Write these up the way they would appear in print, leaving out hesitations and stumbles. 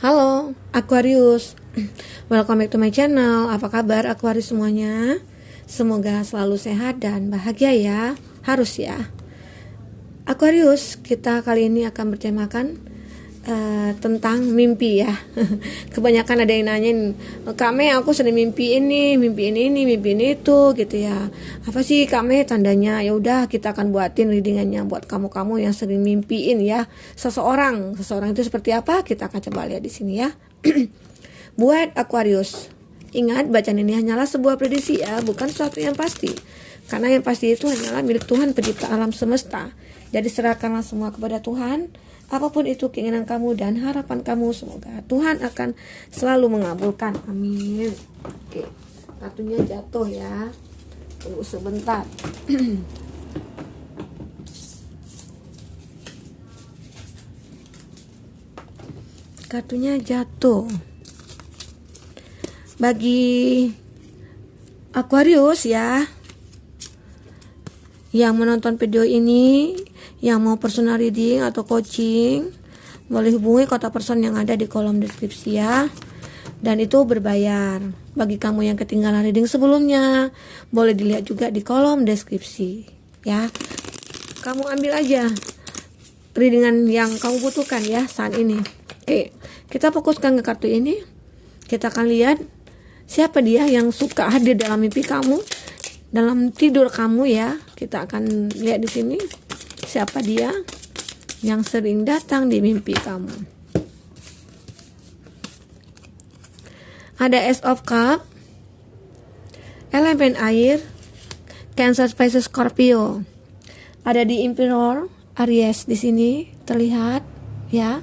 Halo Aquarius, welcome back to my channel. Apa kabar Aquarius semuanya? Semoga selalu sehat dan bahagia ya. Harus ya. Aquarius, kita kali ini akan bertemakan tentang mimpi ya. Kebanyakan ada yang nanyain, Kak Mei, aku sering mimpi ini, mimpi ini itu gitu ya. Apa sih Kak Mei tandanya? Ya udah, kita akan buatin readingannya buat kamu-kamu yang sering mimpiin ya. Seseorang itu seperti apa? Kita akan coba lihat di sini ya. Buat Aquarius, ingat bacaan ini hanyalah sebuah prediksi ya, bukan sesuatu yang pasti. Karena yang pasti itu hanyalah milik Tuhan pencipta alam semesta. Jadi serahkanlah semua kepada Tuhan. Apapun itu keinginan kamu dan harapan kamu, semoga Tuhan akan selalu mengabulkan. Amin. Oke, kartunya jatuh ya. Tunggu sebentar. Kartunya jatuh. Bagi Aquarius ya, yang menonton video ini, yang mau personal reading atau coaching, boleh hubungi kontak person yang ada di kolom deskripsi ya. Dan itu berbayar. Bagi kamu yang ketinggalan reading sebelumnya, boleh dilihat juga di kolom deskripsi ya. Kamu ambil aja readingan yang kamu butuhkan ya saat ini. Oke, kita fokuskan ke kartu ini. Kita akan lihat siapa dia yang suka hadir dalam mimpi kamu, dalam tidur kamu ya. Kita akan lihat di sini siapa dia yang sering datang di mimpi kamu. Ada Ace of Cup, elemen air, Cancer, Pisces, Scorpio. Ada di Emperor, Aries di sini terlihat ya.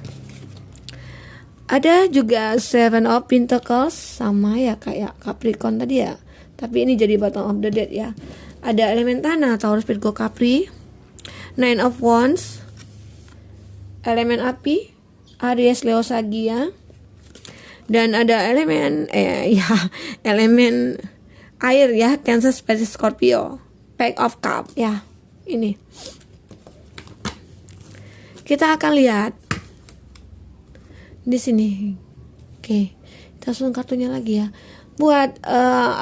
Ada juga Seven of Pentacles, sama ya kayak Capricorn tadi ya. Tapi ini jadi bottom of the deck ya. Ada elemen tanah, Taurus, Virgo, Capri. Nine of Wands, elemen api, Aries, Leo, Sagia. Dan ada elemen elemen air ya, Cancer, Pisces, Scorpio. Page of Cup ya. Ini kita akan lihat di sini. Oke, kita susun kartunya lagi ya. Buat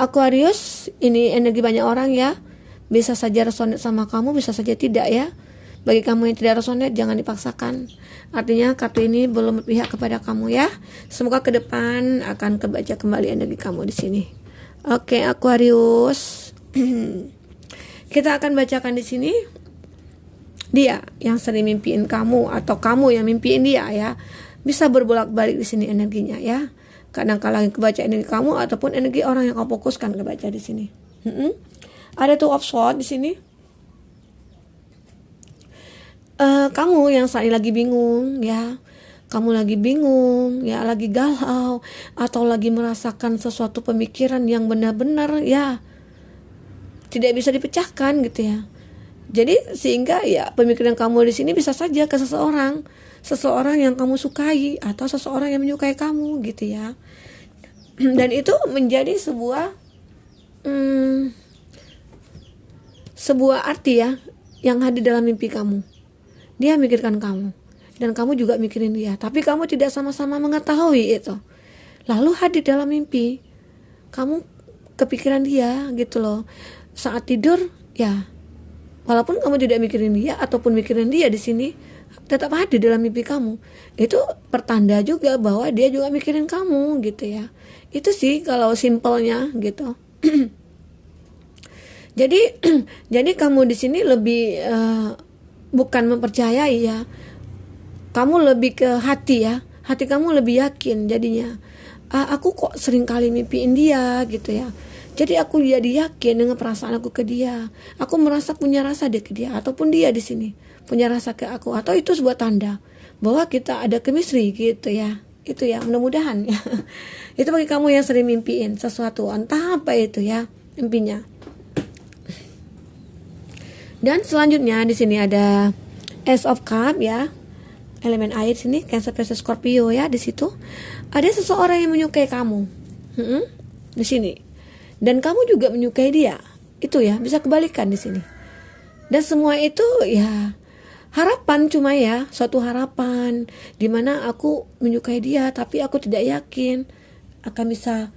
Aquarius, ini energi banyak orang ya. Bisa saja resonate sama kamu, bisa saja tidak ya. Bagi kamu yang tidak resonate, jangan dipaksakan. Artinya kartu ini belum berpihak kepada kamu ya. Semoga ke depan akan kebaca kembali energi kamu di sini. Oke, Aquarius. Kita akan bacakan di sini. Dia yang sering mimpiin kamu atau kamu yang mimpiin dia ya. Bisa berbolak-balik di sini energinya ya. Kadang-kala kebaca energi kamu ataupun energi orang yang kamu fokuskan kebaca di sini. Ada Two of Swords di sini. Kamu yang saat ini lagi bingung ya. Kamu lagi bingung ya, lagi galau atau lagi merasakan sesuatu pemikiran yang benar-benar ya tidak bisa dipecahkan gitu ya. Jadi sehingga ya pemikiran kamu di sini bisa saja ke seseorang yang kamu sukai atau seseorang yang menyukai kamu gitu ya. Dan itu menjadi sebuah arti ya yang hadir dalam mimpi kamu. Dia mikirkan kamu dan kamu juga mikirin dia, tapi kamu tidak sama-sama mengetahui itu. Lalu hadir dalam mimpi, kamu kepikiran dia gitu loh. Saat tidur ya, walaupun kamu tidak mikirin dia ataupun mikirin dia di sini, tetap hadir dalam mimpi kamu. Itu pertanda juga bahwa dia juga mikirin kamu gitu ya. Itu sih kalau simpelnya gitu. Jadi kamu di sini lebih bukan mempercayai ya. Kamu lebih ke hati ya. Hati kamu lebih yakin jadinya. Aku kok sering kali mimpiin dia gitu ya. Jadi aku jadi yakin dengan perasaan aku ke dia. Aku merasa punya rasa dia ke dia ataupun dia di sini punya rasa ke aku, atau itu sebuah tanda bahwa kita ada chemistry gitu ya. Itu ya, mudah-mudahan ya. Itu bagi kamu yang sering mimpiin sesuatu, entah apa itu ya mimpinya. Dan selanjutnya di sini ada Ace of Cup ya. Elemen air sini, Cancer, Pisces, Scorpio ya. Di situ ada seseorang yang menyukai kamu. Di sini. Dan kamu juga menyukai dia. Itu ya, bisa kebalikan di sini. Dan semua itu ya harapan, cuma ya suatu harapan dimana aku menyukai dia tapi aku tidak yakin akan bisa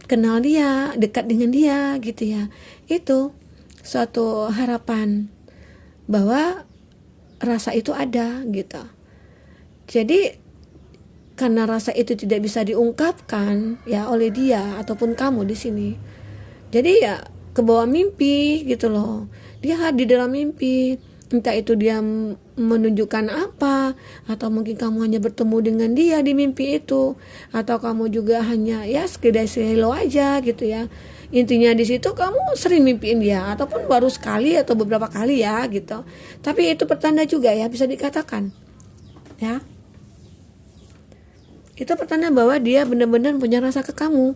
kenal dia, dekat dengan dia gitu ya. Itu suatu harapan bahwa rasa itu ada gitu. Jadi karena rasa itu tidak bisa diungkapkan ya oleh dia ataupun kamu di sini, jadi ya kebawa mimpi gitu loh. Dia hadir dalam mimpi, entah itu dia menunjukkan apa, atau mungkin kamu hanya bertemu dengan dia di mimpi itu, atau kamu juga hanya ya sekedar hello aja gitu ya. Intinya di situ kamu sering mimpiin dia, ataupun baru sekali atau beberapa kali ya gitu. Tapi itu pertanda juga ya, bisa dikatakan ya, itu pertanda bahwa dia benar-benar punya rasa ke kamu.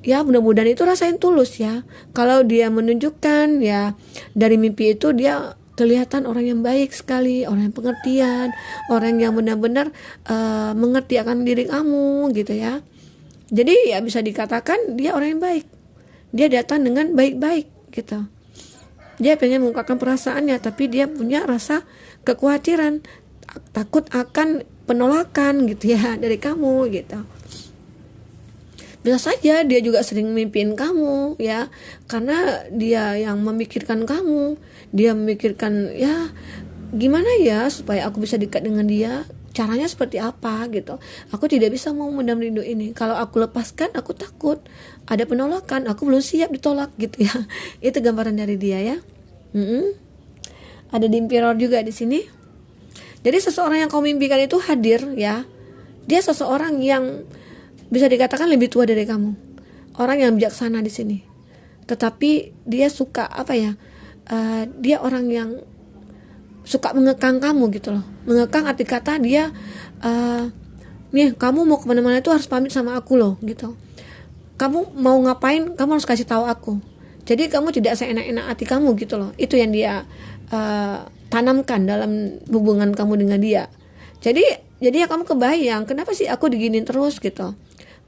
Ya mudah-mudahan itu rasa yang tulus ya. Kalau dia menunjukkan ya dari mimpi itu dia kelihatan orang yang baik sekali, orang yang pengertian, orang yang benar-benar mengerti akan diri kamu gitu ya. Jadi ya bisa dikatakan dia orang yang baik. Dia datang dengan baik-baik gitu. Dia pengen mengungkapkan perasaannya, tapi dia punya rasa kekhawatiran, takut akan penolakan gitu ya dari kamu gitu. Bisa saja dia juga sering mimpiin kamu ya, karena dia yang memikirkan kamu. Dia memikirkan ya gimana ya supaya aku bisa dekat dengan dia, caranya seperti apa gitu. Aku tidak bisa mau mendam rindu ini. Kalau aku lepaskan aku takut ada penolakan, aku belum siap ditolak gitu ya. Itu gambaran dari dia ya. Ada di Emperor juga di sini. Jadi seseorang yang kau mimpikan itu hadir ya. Dia seseorang yang bisa dikatakan lebih tua dari kamu. Orang yang bijaksana di sini. Tetapi dia suka apa ya? Dia orang yang suka mengekang kamu gitu loh. Mengekang arti kata dia nih kamu mau kemana-mana itu harus pamit sama aku loh gitu. Kamu mau ngapain kamu harus kasih tahu aku. Jadi kamu tidak seenak-enak hati kamu gitu loh. Itu yang dia tanamkan dalam hubungan kamu dengan dia. Jadi ya kamu kebayang kenapa sih aku diginin terus gitu.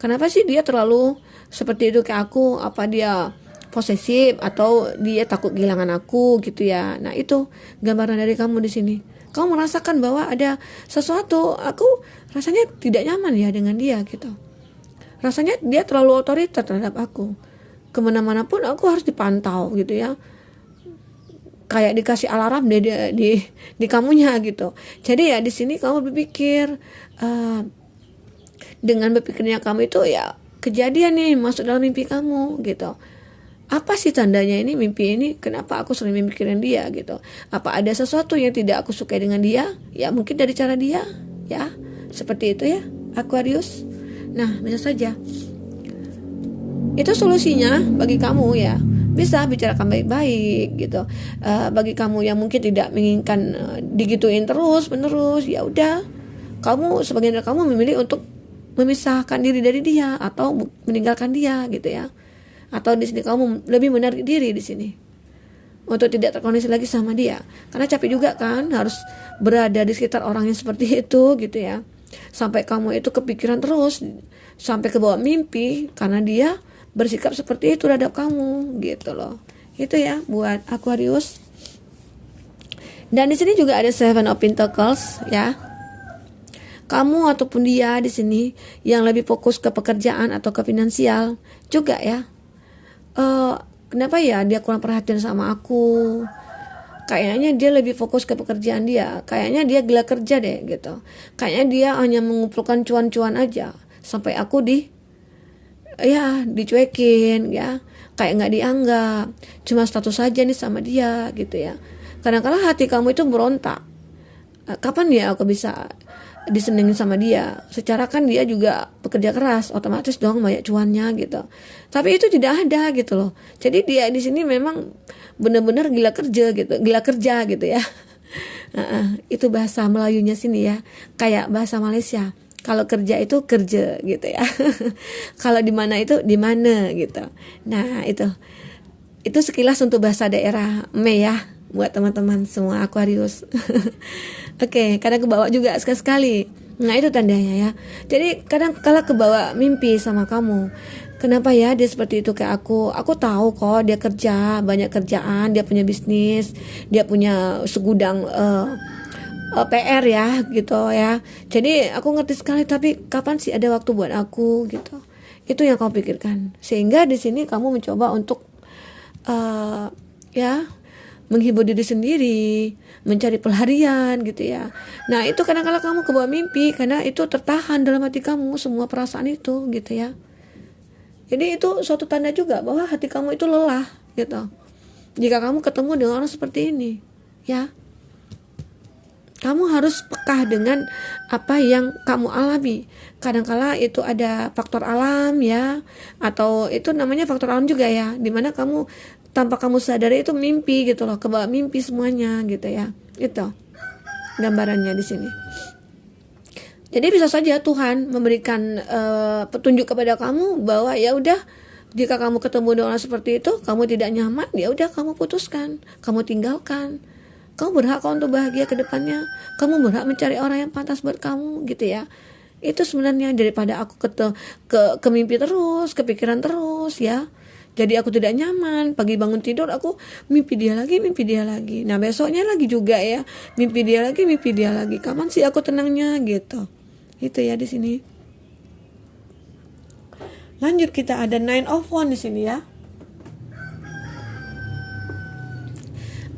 Kenapa sih dia terlalu seperti itu ke aku? Apa dia posesif atau dia takut kehilangan aku gitu ya. Nah, itu gambaran dari kamu di sini. Kamu merasakan bahwa ada sesuatu, aku rasanya tidak nyaman ya dengan dia gitu. Rasanya dia terlalu otoriter terhadap aku. Kemana-mana pun aku harus dipantau gitu ya. Kayak dikasih alarm di kamunya gitu. Jadi ya di sini kamu berpikir dengan berpikirnya kamu itu ya kejadian nih masuk dalam mimpi kamu gitu. Apa sih tandanya ini mimpi ini? Kenapa aku sering memikirin dia gitu? Apa ada sesuatu yang tidak aku sukai dengan dia? Ya mungkin dari cara dia ya. Seperti itu ya Aquarius. Nah bisa saja itu solusinya bagi kamu ya. Bisa bicarakan baik-baik gitu. Bagi kamu yang mungkin tidak menginginkan digituin terus menerus, ya udah kamu sebagian dari kamu memilih untuk memisahkan diri dari dia atau meninggalkan dia gitu ya. Atau di sini kamu lebih menarik diri di sini untuk tidak terkoneksi lagi sama dia, karena capek juga kan harus berada di sekitar orang yang seperti itu gitu ya. Sampai kamu itu kepikiran terus sampai ke bawah mimpi karena dia bersikap seperti itu terhadap kamu gitu loh. Itu ya buat Aquarius. Dan di sini juga ada Seven of Pentacles ya. Kamu ataupun dia di sini yang lebih fokus ke pekerjaan atau ke finansial juga ya. Kenapa ya dia kurang perhatian sama aku? Kayaknya dia lebih fokus ke pekerjaan dia. Kayaknya dia gila kerja deh gitu. Kayaknya dia hanya mengumpulkan cuan-cuan aja sampai aku dicuekin ya, kayak nggak dianggap, cuma status saja nih sama dia gitu ya. Kadang-kadang hati kamu itu berontak, kapan ya aku bisa disenengin sama dia? Secara kan dia juga pekerja keras, otomatis dong banyak cuannya gitu. Tapi itu tidak ada gitu loh. Jadi dia di sini memang benar-benar gila kerja gitu ya. Itu bahasa Melayunya sini ya, kayak bahasa Malaysia. Kalau kerja itu kerja gitu ya. Kalau di mana itu di mana gitu. Nah, itu sekilas untuk bahasa daerah Mei ya buat teman-teman semua Aquarius. Oke, kadang kebawa juga sekali-sekali. Nah, itu tandanya ya. Jadi kadang kala kebawa mimpi sama kamu. Kenapa ya dia seperti itu kayak aku? Aku tahu kok dia kerja, banyak kerjaan, dia punya bisnis, dia punya segudang PR ya gitu ya. Jadi aku ngerti sekali, tapi kapan sih ada waktu buat aku gitu. Itu yang kamu pikirkan. Sehingga di sini kamu mencoba untuk ya menghibur diri sendiri, mencari pelarian gitu ya. Nah itu kadang-kadang kamu kebawa mimpi karena itu tertahan dalam hati kamu semua perasaan itu gitu ya. Jadi itu suatu tanda juga bahwa hati kamu itu lelah gitu. Jika kamu ketemu dengan orang seperti ini, ya, kamu harus peka dengan apa yang kamu alami. Kadangkala itu ada faktor alam ya, atau itu namanya faktor alam juga ya, dimana kamu tanpa kamu sadari itu mimpi gitu loh, kebawa mimpi semuanya gitu ya. Itu gambarannya di sini. Jadi bisa saja Tuhan memberikan petunjuk kepada kamu bahwa ya udah, jika kamu ketemu dengan orang seperti itu, kamu tidak nyaman, ya udah kamu putuskan, kamu tinggalkan. Kamu berhak untuk bahagia ke depannya. Kamu berhak mencari orang yang pantas buat kamu gitu ya. Itu sebenarnya daripada aku ke mimpi terus, kepikiran terus ya. Jadi aku tidak nyaman, pagi bangun tidur aku mimpi dia lagi, mimpi dia lagi. Nah, besoknya lagi juga ya, mimpi dia lagi, mimpi dia lagi. Kapan sih aku tenangnya gitu. Itu ya di sini. Lanjut, kita ada 9 of Wands di sini ya.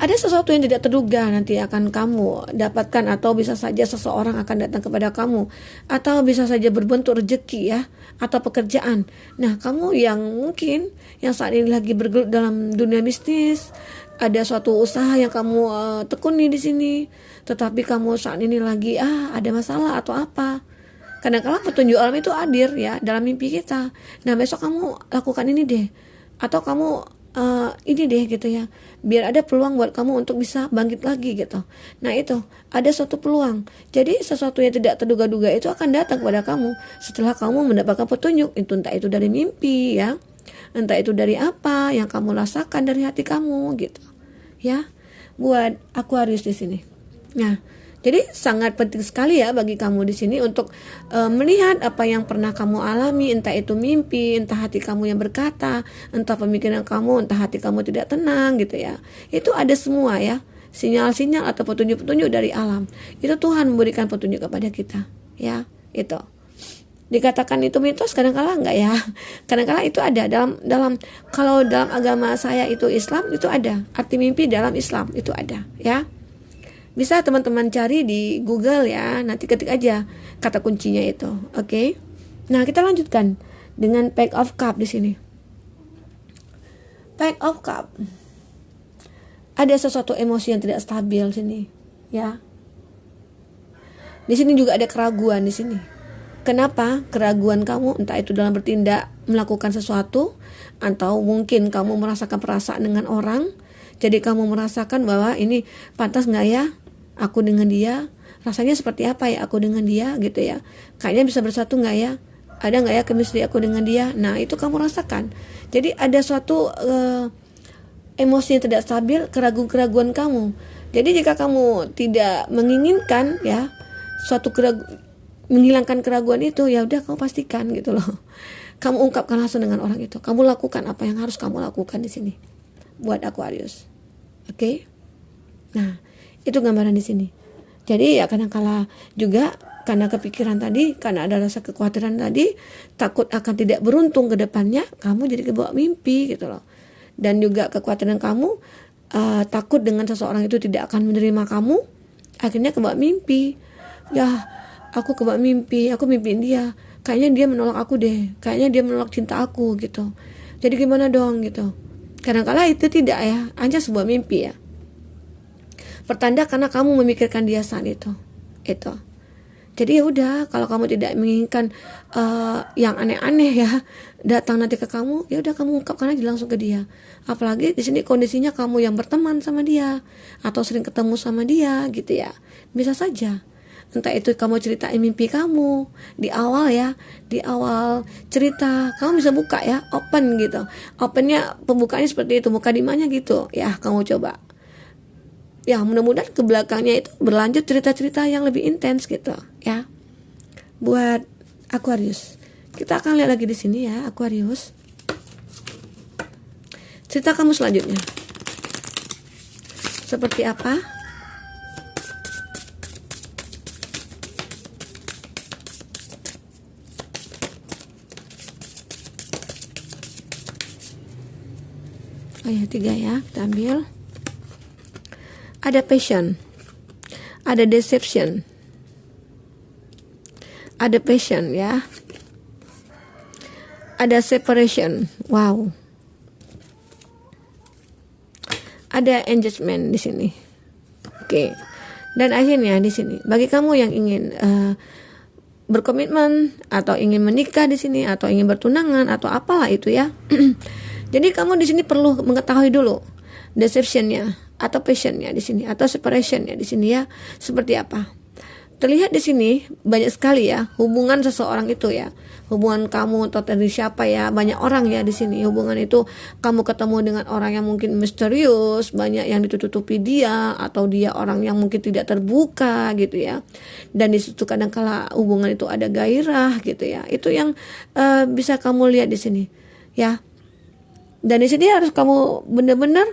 Ada sesuatu yang tidak terduga nanti akan kamu dapatkan, atau bisa saja seseorang akan datang kepada kamu, atau bisa saja berbentuk rezeki ya, atau pekerjaan. Nah, kamu yang mungkin yang saat ini lagi bergelut dalam dunia bisnis, ada suatu usaha yang kamu tekuni di sini, tetapi kamu saat ini lagi ada masalah atau apa. Kadang-kadang petunjuk alam itu hadir ya dalam mimpi kita. Nah, besok kamu lakukan ini deh, atau kamu ini deh gitu ya, biar ada peluang buat kamu untuk bisa bangkit lagi gitu. Nah itu ada suatu peluang. Jadi sesuatu yang tidak terduga-duga itu akan datang kepada kamu setelah kamu mendapatkan petunjuk itu, entah itu dari mimpi ya, entah itu dari apa yang kamu rasakan dari hati kamu gitu ya, buat Aquarius di sini. Nah, jadi sangat penting sekali ya bagi kamu di sini untuk melihat apa yang pernah kamu alami, entah itu mimpi, entah hati kamu yang berkata, entah pemikiran kamu, entah hati kamu tidak tenang gitu ya. Itu ada semua ya, sinyal-sinyal atau petunjuk-petunjuk dari alam. Itu Tuhan memberikan petunjuk kepada kita ya, itu. Dikatakan itu mitos kadang-kala enggak ya. Kadang-kala itu ada dalam kalau dalam agama saya itu Islam, itu ada. Arti mimpi dalam Islam itu ada ya. Bisa teman-teman cari di Google ya, nanti ketik aja kata kuncinya itu. Oke. Nah, kita lanjutkan dengan Page of Cup di sini. Page of Cup. Ada sesuatu emosi yang tidak stabil sini, ya. Di sini juga ada keraguan di sini. Kenapa? Keraguan kamu entah itu dalam bertindak, melakukan sesuatu, atau mungkin kamu merasakan perasaan dengan orang. Jadi kamu merasakan bahwa ini pantas nggak ya aku dengan dia, rasanya seperti apa ya aku dengan dia gitu ya, kayaknya bisa bersatu nggak ya, ada nggak ya chemistry aku dengan dia. Nah itu kamu rasakan. Jadi ada suatu emosi yang tidak stabil, keraguan-keraguan kamu. Jadi jika kamu tidak menginginkan ya suatu menghilangkan keraguan itu, ya udah kamu pastikan gitu loh, kamu ungkapkan langsung dengan orang itu, kamu lakukan apa yang harus kamu lakukan di sini buat Aquarius. Oke. Nah, itu gambaran di sini. Jadi ya kadang-kala juga karena kepikiran tadi, karena ada rasa kekhawatiran tadi, takut akan tidak beruntung ke depannya, kamu jadi kebawa mimpi gitu loh. Dan juga kekhawatiran kamu takut dengan seseorang itu tidak akan menerima kamu, akhirnya kebawa mimpi. Ya, aku kebawa mimpi, aku mimpiin dia, kayaknya dia menolak aku deh, kayaknya dia menolak cinta aku gitu. Jadi gimana dong gitu. Kadang-kala itu tidak ya, hanya sebuah mimpi ya. Pertanda karena kamu memikirkan dia saat itu. Jadi ya udah, kalau kamu tidak menginginkan yang aneh-aneh ya datang nanti ke kamu, ya udah kamu ungkapkan aja langsung ke dia. Apalagi di sini kondisinya kamu yang berteman sama dia atau sering ketemu sama dia gitu ya. Bisa saja. Entah itu kamu ceritain mimpi kamu di awal ya, di awal cerita kamu bisa buka ya, open gitu. Opennya pembukaannya seperti itu, muka dimanya gitu ya, kamu coba. Ya mudah-mudahan ke belakangnya itu berlanjut cerita-cerita yang lebih intens gitu ya, buat Aquarius. Kita akan lihat lagi di sini ya, Aquarius. Cerita kamu selanjutnya seperti apa? Ayat 3 ya, kita ambil. Ada passion, ada deception, ada passion ya, ada separation, wow, ada engagement di sini. Oke. Dan akhirnya di sini bagi kamu yang ingin berkomitmen atau ingin menikah di sini atau ingin bertunangan atau apalah itu ya. Jadi kamu di sini perlu mengetahui dulu deceptionnya atau passionnya di sini atau separationnya di sini ya seperti apa. Terlihat di sini banyak sekali ya hubungan seseorang itu ya. Hubungan kamu atau dari siapa ya, banyak orang ya di sini. Hubungan itu kamu ketemu dengan orang yang mungkin misterius, banyak yang ditutupi dia atau dia orang yang mungkin tidak terbuka gitu ya. Dan di situ kadang-kala hubungan itu ada gairah gitu ya. Itu yang bisa kamu lihat di sini ya. Dan di sini harus kamu benar-benar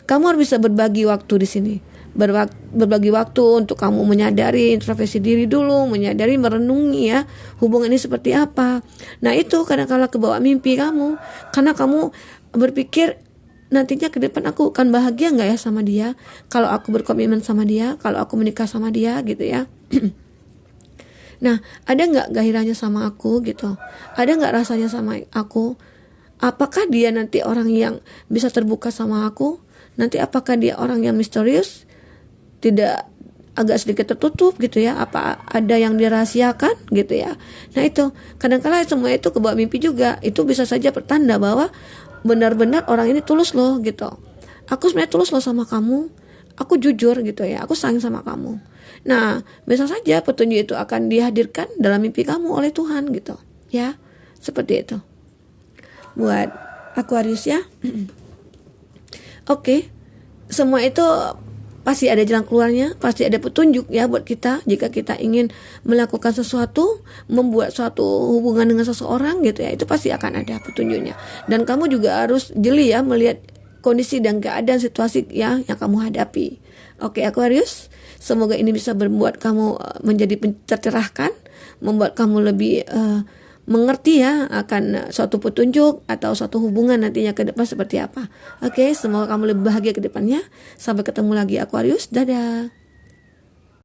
kamu harus bisa berbagi waktu di sini. Berbagi waktu untuk kamu menyadari introspeksi diri dulu, menyadari merenungi ya hubungan ini seperti apa. Nah itu kadang-kala kebawa mimpi kamu karena kamu berpikir nantinya ke depan aku akan bahagia nggak ya sama dia kalau aku berkomitmen sama dia, kalau aku menikah sama dia gitu ya. Nah ada nggak gairahnya sama aku gitu, ada nggak rasanya sama aku. Apakah dia nanti orang yang bisa terbuka sama aku? Nanti apakah dia orang yang misterius? Tidak agak sedikit tertutup gitu ya? Apa ada yang dirahasiakan gitu ya? Nah itu kadang-kala semua itu kebawa mimpi juga. Itu bisa saja pertanda bahwa benar-benar orang ini tulus loh gitu. Aku sebenarnya tulus loh sama kamu. Aku jujur gitu ya. Aku sayang sama kamu. Nah bisa saja petunjuk itu akan dihadirkan dalam mimpi kamu oleh Tuhan gitu ya. Seperti itu buat Aquarius ya. Oke. Semua itu pasti ada jalan keluarnya, pasti ada petunjuk ya buat kita jika kita ingin melakukan sesuatu, membuat suatu hubungan dengan seseorang gitu ya, itu pasti akan ada petunjuknya. Dan kamu juga harus jeli ya melihat kondisi dan keadaan situasi ya yang kamu hadapi. Oke Aquarius, semoga ini bisa membuat kamu menjadi tercerahkan, membuat kamu lebih mengerti ya akan suatu petunjuk atau suatu hubungan nantinya ke depan seperti apa. Oke, semoga kamu lebih bahagia ke depannya. Sampai ketemu lagi Aquarius. Dadah.